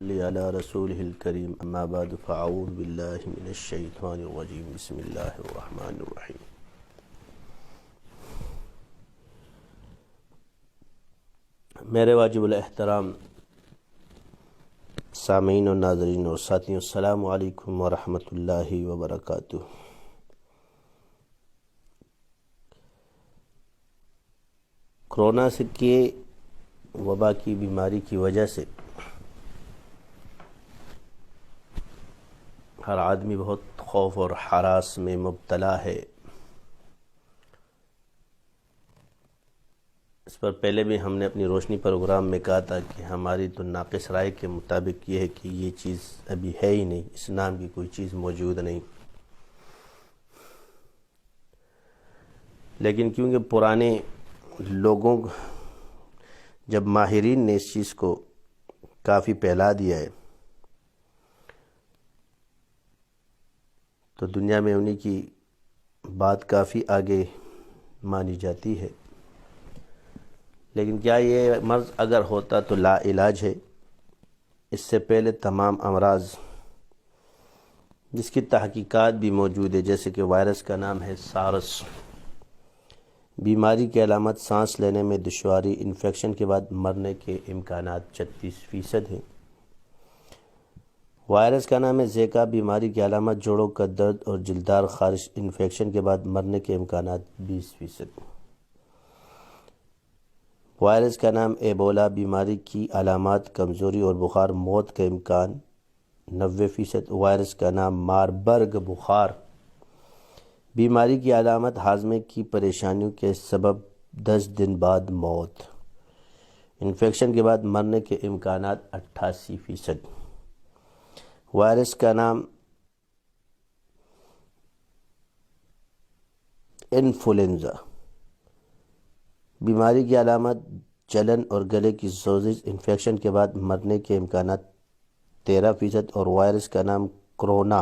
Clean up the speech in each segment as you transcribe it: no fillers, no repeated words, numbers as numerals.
على رسوله الكريم اما بعد فاعوذ بالله من الشيطان الرجيم بسم الله الرحمن الرحيم. میرے واجب الاحترام سامعین و ناظرین اور ساتھیوں، السلام علیکم ورحمۃ اللہ وبرکاتہ۔ کورونا کی وبا کی بیماری کی وجہ سے ہر آدمی بہت خوف اور ہراس میں مبتلا ہے۔ اس پر پہلے بھی ہم نے اپنی روشنی پروگرام میں کہا تھا کہ ہماری تو ناقص رائے کے مطابق یہ ہے کہ یہ چیز ابھی ہے ہی نہیں، اس نام کی کوئی چیز موجود نہیں۔ لیکن کیونکہ پرانے لوگوں جب ماہرین نے اس چیز کو کافی پھیلا دیا ہے تو دنیا میں انہی کی بات کافی آگے مانی جاتی ہے۔ لیکن کیا یہ مرض اگر ہوتا تو لا علاج ہے؟ اس سے پہلے تمام امراض جس کی تحقیقات بھی موجود ہے، جیسے کہ وائرس کا نام ہے سارس، بیماری کی علامت سانس لینے میں دشواری، انفیکشن کے بعد مرنے کے امکانات 36% ہیں۔ وائرس کا نام ہے زیکا، بیماری کی علامت جوڑوں کا درد اور جلدار خارش، انفیکشن کے بعد مرنے کے امکانات 20%۔ وائرس کا نام ایبولا، بیماری کی علامات کمزوری اور بخار، موت کا امکان 90%۔ وائرس کا نام ماربرگ، بخار، بیماری کی علامت ہاضمے کی پریشانیوں کے سبب 10 دن بعد موت، انفیکشن کے بعد مرنے کے امکانات 88%۔ وائرس کا نام انفلوئنزا، بیماری کی علامت جلن اور گلے کی سوزش، انفیکشن کے بعد مرنے کے امکانات 13%۔ اور وائرس کا نام کرونا،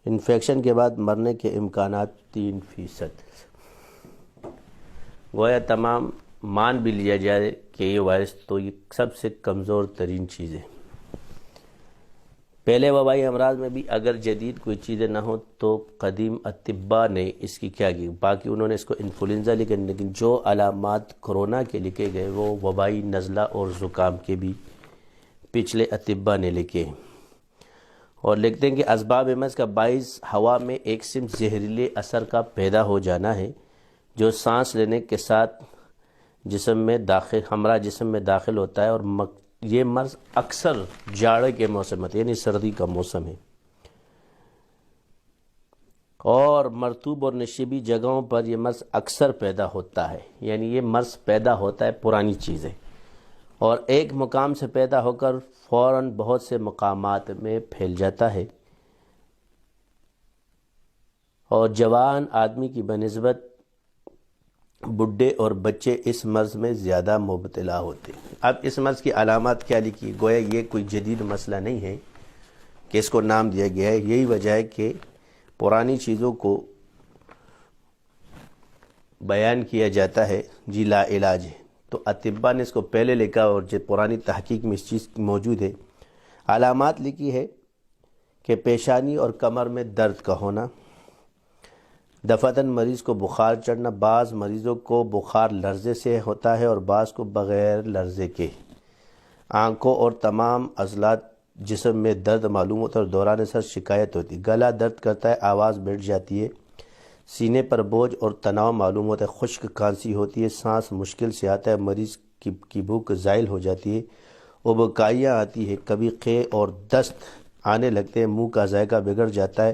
انفیکشن کے بعد مرنے کے امکانات 3%۔ گویا تمام مان بھی لیا جائے کہ یہ وائرس تو یہ سب سے کمزور ترین چیز ہے۔ پہلے وبائی امراض میں بھی اگر جدید کوئی چیزیں نہ ہوں تو قدیم اطباء نے اس کی کیا کی، باقی انہوں نے اس کو انفلوئنزا لکھا، لیکن جو علامات کرونا کے لکھے گئے وہ وبائی نزلہ اور زکام کے بھی پچھلے اطباء نے لکھے ہیں، اور لکھتے ہیں کہ اسباب مرض کا باعث ہوا میں ایک قسم زہریلے اثر کا پیدا ہو جانا ہے جو سانس لینے کے ساتھ ہمارا جسم میں داخل ہوتا ہے، اور یہ مرض اکثر جاڑے کے موسم میں یعنی سردی کا موسم ہے، اور مرطوب اور نشیبی جگہوں پر یہ مرض اکثر پیدا ہوتا ہے، یعنی یہ مرض پیدا ہوتا ہے پرانی چیز ہے، اور ایک مقام سے پیدا ہو کر فوراً بہت سے مقامات میں پھیل جاتا ہے، اور جوان آدمی کی بنسبت بڈھے اور بچے اس مرض میں زیادہ مبتلا ہوتے ہیں۔ اب اس مرض کی علامات کیا لکھی؟ گویا یہ کوئی جدید مسئلہ نہیں ہے کہ اس کو نام دیا گیا ہے، یہی وجہ ہے کہ پرانی چیزوں کو بیان کیا جاتا ہے جی لا علاج ہے، تو اطباء نے اس کو پہلے لکھا اور جو پرانی تحقیق میں اس چیز موجود ہے۔ علامات لکھی ہے کہ پیشانی اور کمر میں درد کا ہونا، دفعتاً مریض کو بخار چڑھنا، بعض مریضوں کو بخار لرزے سے ہوتا ہے اور بعض کو بغیر لرزے کے، آنکھوں اور تمام عضلات جسم میں درد معلوم ہوتا ہے اور دوران سر شکایت ہوتی ہے، گلا درد کرتا ہے، آواز بیٹھ جاتی ہے، سینے پر بوجھ اور تناؤ معلوم ہوتا ہے، خشک کھانسی ہوتی ہے، سانس مشکل سے آتا ہے، مریض کی بھوک زائل ہو جاتی ہے، ابکائیاں آتی ہے، کبھی قے اور دست آنے لگتے ہیں، منہ کا ذائقہ بگڑ جاتا ہے،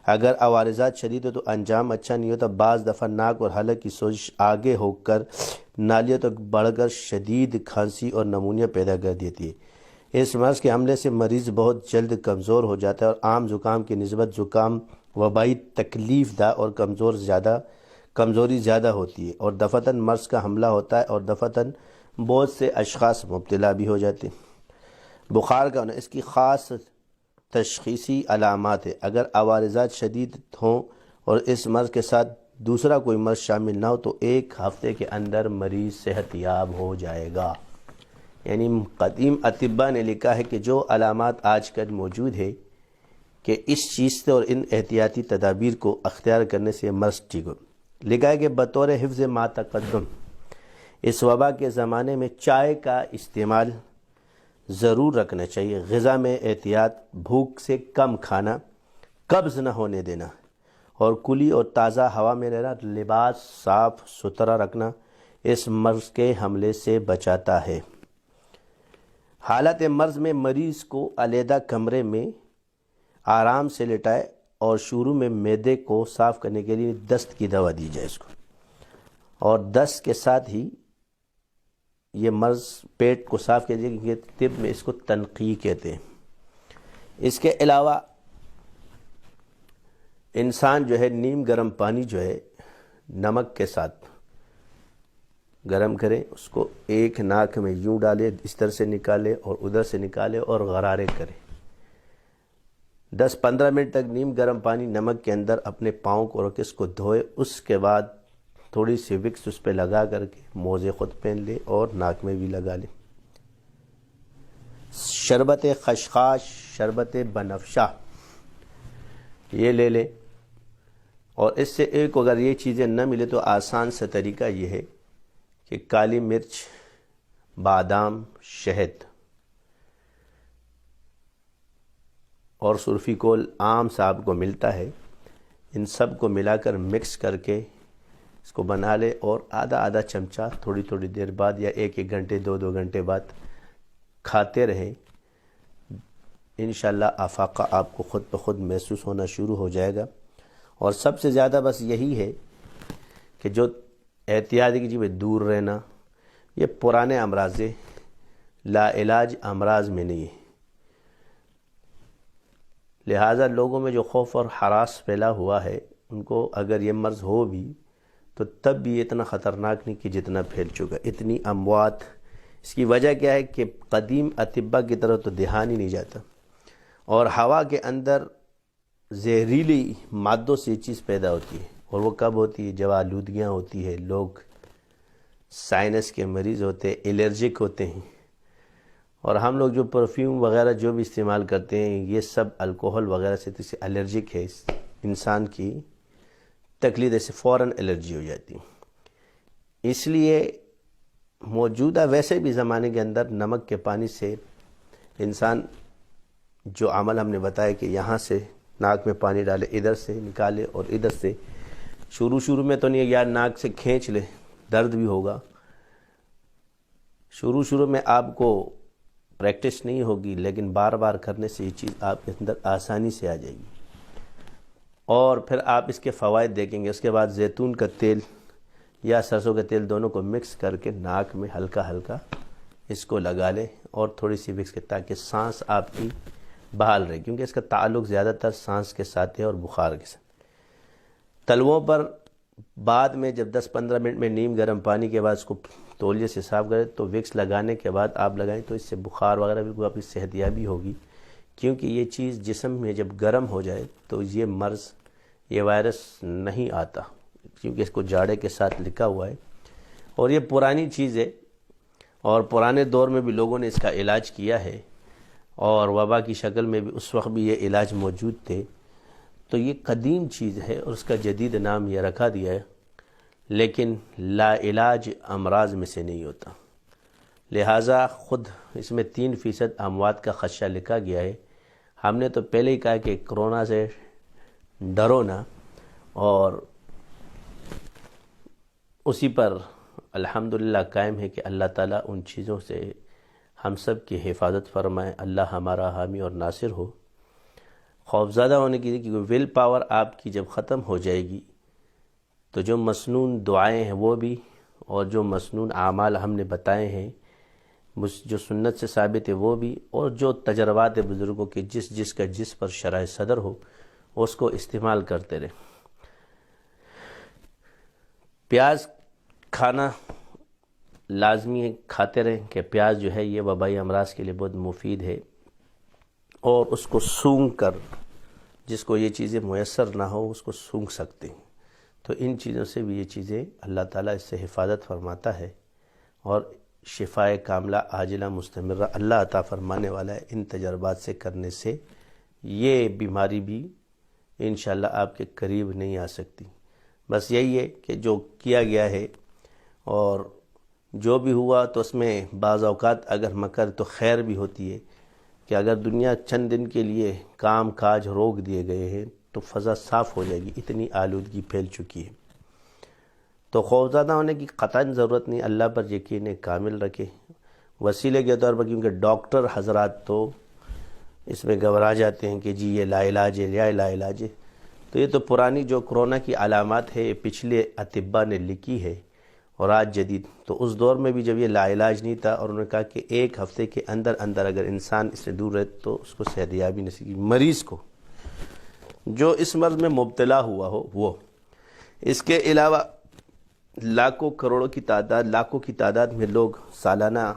اگر عوارضات شدید ہو تو انجام اچھا نہیں ہوتا، بعض دفعہ ناک اور حلق کی سوزش آگے ہو کر نالیوں تک بڑھ کر شدید کھانسی اور نمونیا پیدا کر دیتی ہے۔ اس مرض کے حملے سے مریض بہت جلد کمزور ہو جاتا ہے، اور عام زکام کی نسبت زکام وبائی تکلیف دہ اور کمزوری زیادہ ہوتی ہے، اور دفعتاً مرض کا حملہ ہوتا ہے اور دفعتاً بہت سے اشخاص مبتلا بھی ہو جاتے ہیں۔ بخار کا ہونا اس کی خاص تشخیصی علامات ہے، اگر عوارضات شدید ہوں اور اس مرض کے ساتھ دوسرا کوئی مرض شامل نہ ہو تو 1 ہفتے کے اندر مریض صحت یاب ہو جائے گا۔ یعنی قدیم اطباء نے لکھا ہے کہ جو علامات آج کل موجود ہے کہ اس چیز سے اور ان احتیاطی تدابیر کو اختیار کرنے سے مرض ٹھیک ہو. لکھا ہے کہ بطور حفظ ما تقدم اس وبا کے زمانے میں چائے کا استعمال ضرور رکھنا چاہیے. غذا میں احتیاط، بھوک سے کم کھانا، قبض نہ ہونے دینا اور کھلی اور تازہ ہوا میں رہنا، لباس صاف ستھرا رکھنا اس مرض کے حملے سے بچاتا ہے. حالت مرض میں مریض کو علیحدہ کمرے میں آرام سے لٹائے اور شروع میں معدے کو صاف کرنے کے لیے دست کی دوا دی جائے اس کو، اور دست کے ساتھ ہی یہ مرض پیٹ کو صاف کیا جائے، کہ طب میں اس کو تنقیح کہتے ہیں. اس کے علاوہ انسان جو ہے نیم گرم پانی جو ہے نمک کے ساتھ گرم کرے، اس کو ایک ناک میں یوں ڈالے، اس طرح سے نکالے اور ادھر سے نکالے اور غرارے کرے. 10-15 منٹ تک نیم گرم پانی نمک کے اندر اپنے پاؤں کو رکھ کے اس کو دھوئے. اس کے بعد تھوڑی سی وکس اس پہ لگا کر کے موزے خود پہن لے اور ناک میں بھی لگا لے. شربت خشخاش، شربت بنفشہ یہ لے لے. اور اس سے ایک اگر یہ چیزیں نہ ملے تو آسان سا طریقہ یہ ہے کہ کالی مرچ، بادام، شہد اور سرفی کول عام صاحب کو ملتا ہے، ان سب کو ملا کر مکس کر کے اس کو بنا لے اور آدھا آدھا چمچہ تھوڑی تھوڑی دیر بعد یا ایک گھنٹے 2 گھنٹے بعد کھاتے رہیں. انشاءاللہ آفاقہ آپ کو خود بخود محسوس ہونا شروع ہو جائے گا. اور سب سے زیادہ بس یہی ہے کہ جو احتیاطی کی چیزیں دور رہنا، یہ پرانے امراض لا علاج امراض میں نہیں ہے. لہٰذا لوگوں میں جو خوف اور ہراس پھیلا ہوا ہے، ان کو اگر یہ مرض ہو بھی تو تب بھی اتنا خطرناک نہیں کہ جتنا پھیل چکا. اتنی اموات، اس کی وجہ کیا ہے کہ قدیم اطباء کی طرف تو دھیان ہی نہیں جاتا، اور ہوا کے اندر زہریلی مادوں سے یہ چیز پیدا ہوتی ہے. اور وہ کب ہوتی ہے؟ جب آلودگیاں ہوتی ہے، لوگ سائنس کے مریض ہوتے ہیں، الرجک ہوتے ہیں. اور ہم لوگ جو پرفیوم وغیرہ جو بھی استعمال کرتے ہیں، یہ سب الکوہل وغیرہ سے تو الرجک ہے. انسان کی تقلید سے فوراً الرجی ہو جاتی. اس لیے موجودہ ویسے بھی زمانے کے اندر نمک کے پانی سے انسان جو عمل ہم نے بتایا کہ یہاں سے ناک میں پانی ڈالے، ادھر سے نکالے اور ادھر سے، شروع میں تو نہیں یار ناک سے کھینچ لے، درد بھی ہوگا. شروع میں آپ کو پریکٹس نہیں ہوگی، لیکن بار بار کرنے سے یہ چیز آپ کے اندر آسانی سے آ جائے گی. اور پھر آپ اس کے فوائد دیکھیں گے. اس کے بعد زیتون کا تیل یا سرسوں کا تیل دونوں کو مکس کر کے ناک میں ہلکا ہلکا اس کو لگا لیں اور تھوڑی سی وکس کے، تاکہ سانس آپ کی بحال رہے، کیونکہ اس کا تعلق زیادہ تر سانس کے ساتھ ہے اور بخار کے ساتھ. تلووں پر بعد میں جب 10-15 منٹ میں نیم گرم پانی کے بعد اس کو تولیے سے صاف کریں تو وکس لگانے کے بعد آپ لگائیں تو اس سے بخار وغیرہ بالکل آپ کی صحت یابی ہوگی. کیونکہ یہ چیز جسم میں جب گرم ہو جائے تو یہ مرض، یہ وائرس نہیں آتا، کیونکہ اس کو جاڑے کے ساتھ لکھا ہوا ہے. اور یہ پرانی چیز ہے اور پرانے دور میں بھی لوگوں نے اس کا علاج کیا ہے، اور وبا کی شکل میں بھی اس وقت بھی یہ علاج موجود تھے. تو یہ قدیم چیز ہے اور اس کا جدید نام یہ رکھا دیا ہے، لیکن لا علاج امراض میں سے نہیں ہوتا. لہٰذا خود اس میں 3% اموات کا خدشہ لکھا گیا ہے. ہم نے تو پہلے ہی کہا کہ کرونا سے ڈرو نہ، اور اسی پر الحمدللہ قائم ہے کہ اللہ تعالیٰ ان چیزوں سے ہم سب کی حفاظت فرمائے. اللہ ہمارا حامی اور ناصر ہو. خوفزدہ ہونے کی، کیونکہ ول پاور آپ کی جب ختم ہو جائے گی تو جو مسنون دعائیں ہیں وہ بھی، اور جو مسنون اعمال ہم نے بتائے ہیں جو سنت سے ثابت ہے وہ بھی، اور جو تجربات بزرگوں کے جس پر شرح صدر ہو اس کو استعمال کرتے رہیں. پیاز کھانا لازمی ہے، کھاتے رہیں کہ پیاز جو ہے یہ وبائی امراض کے لیے بہت مفید ہے. اور اس کو سونگھ کر، جس کو یہ چیزیں میسر نہ ہو اس کو سونگھ سکتے ہیں. تو ان چیزوں سے بھی یہ چیزیں اللہ تعالیٰ اس سے حفاظت فرماتا ہے. اور شفائے کاملہ عاجلہ مستمرہ اللہ عطا فرمانے والا ہے۔ ان تجربات سے کرنے سے یہ بیماری بھی انشاءاللہ آپ کے قریب نہیں آ سکتی۔ بس یہی ہے کہ جو کیا گیا ہے اور جو بھی ہوا تو اس میں بعض اوقات اگر مکر تو خیر بھی ہوتی ہے کہ اگر دنیا چند دن کے لیے کام کاج روک دیے گئے ہیں تو فضا صاف ہو جائے گی، اتنی آلودگی پھیل چکی ہے۔ تو خوفزدہ ہونے کی قطعاً ضرورت نہیں، اللہ پر یقین کامل رکھے۔ وسیلے کے طور پر کیونکہ ڈاکٹر حضرات تو اس میں گھبرا جاتے ہیں کہ جی یہ لا علاج ہے، یا لا علاج ہے، تو یہ تو پرانی جو کرونا کی علامات ہے یہ پچھلے اطباء نے لکھی ہے، اور آج جدید تو اس دور میں بھی جب یہ لا علاج نہیں تھا، اور انہوں نے کہا کہ 1 ہفتے کے اندر اندر اگر انسان اس سے دور رہے تو اس کو صحتیابی نصیب، مریض کو جو اس مرض میں مبتلا ہوا ہو وہ۔ اس کے علاوہ لاکھوں کروڑوں کی تعداد میں لوگ سالانہ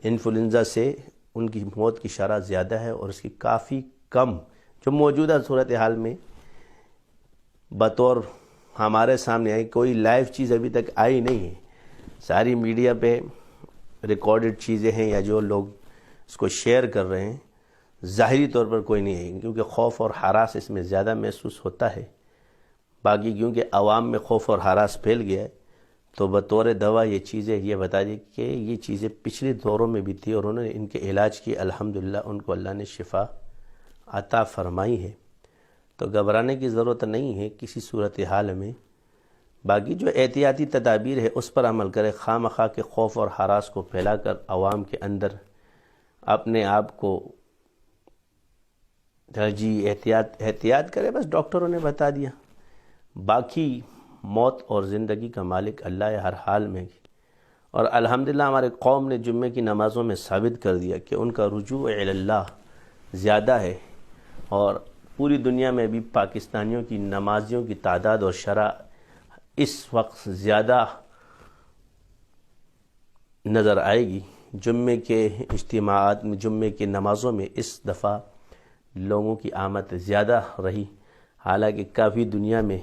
انفلوئنزا سے ان کی موت کی شرح زیادہ ہے، اور اس کی کافی کم جو موجودہ صورتحال میں بطور ہمارے سامنے آئی، کوئی لائیو چیز ابھی تک آئی نہیں ہے، ساری میڈیا پہ ریکارڈڈ چیزیں ہیں یا جو لوگ اس کو شیئر کر رہے ہیں، ظاہری طور پر کوئی نہیں ہے کیونکہ خوف اور ہراس اس میں زیادہ محسوس ہوتا ہے۔ باقی کیونکہ عوام میں خوف اور ہراس پھیل گیا ہے تو بطور دوا یہ چیزیں یہ بتا دی کہ یہ چیزیں پچھلے دوروں میں بھی تھی اور انہوں نے ان کے علاج کی، الحمدللہ ان کو اللہ نے شفا عطا فرمائی ہے۔ تو گھبرانے کی ضرورت نہیں ہے کسی صورتحال میں۔ باقی جو احتیاطی تدابیر ہے اس پر عمل کرے، خواہ مخواہ کے خوف اور ہراس کو پھیلا کر عوام کے اندر اپنے آپ کو جی احتیاط کرے، بس ڈاکٹروں نے بتا دیا۔ باقی موت اور زندگی کا مالک اللہ ہے ہر حال میں، اور الحمدللہ ہمارے قوم نے جمعے کی نمازوں میں ثابت کر دیا کہ ان کا رجوع الی اللہ زیادہ ہے، اور پوری دنیا میں بھی پاکستانیوں کی نمازیوں کی تعداد اور شرح اس وقت زیادہ نظر آئے گی۔ جمعے کے اجتماعات میں، جمعے کی نمازوں میں اس دفعہ لوگوں کی آمد زیادہ رہی، حالانکہ کافی دنیا میں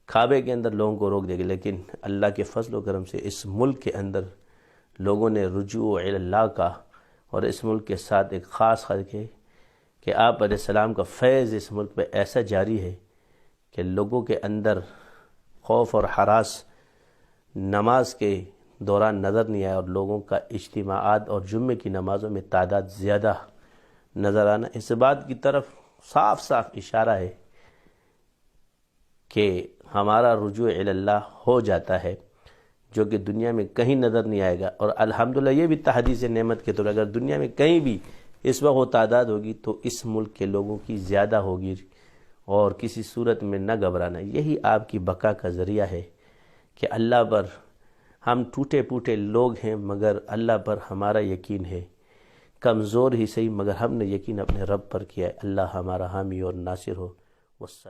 کعبے کے اندر لوگوں کو روک دے گا، لیکن اللہ کے فضل و کرم سے اس ملک کے اندر لوگوں نے رجوع الی اللہ کا، اور اس ملک کے ساتھ ایک خاص فرق ہے کہ آپ علیہ السلام کا فیض اس ملک پہ ایسا جاری ہے کہ لوگوں کے اندر خوف اور ہراس نماز کے دوران نظر نہیں آیا، اور لوگوں کا اجتماعات اور جمعے کی نمازوں میں تعداد زیادہ نظر آنا اس بات کی طرف صاف صاف اشارہ ہے کہ ہمارا رجوع الی اللہ ہو جاتا ہے، جو کہ دنیا میں کہیں نظر نہیں آئے گا۔ اور الحمدللہ یہ بھی تحدیث نعمت کے طور اگر دنیا میں کہیں بھی اس وقت وہ تعداد ہوگی تو اس ملک کے لوگوں کی زیادہ ہوگی، اور کسی صورت میں نہ گھبرانا۔ یہی آپ کی بقا کا ذریعہ ہے کہ اللہ پر ہم ٹوٹے پھوٹے لوگ ہیں، مگر اللہ پر ہمارا یقین ہے، کمزور ہی صحیح مگر ہم نے یقین اپنے رب پر کیا ہے۔ اللہ ہمارا حامی اور ناصر ہو۔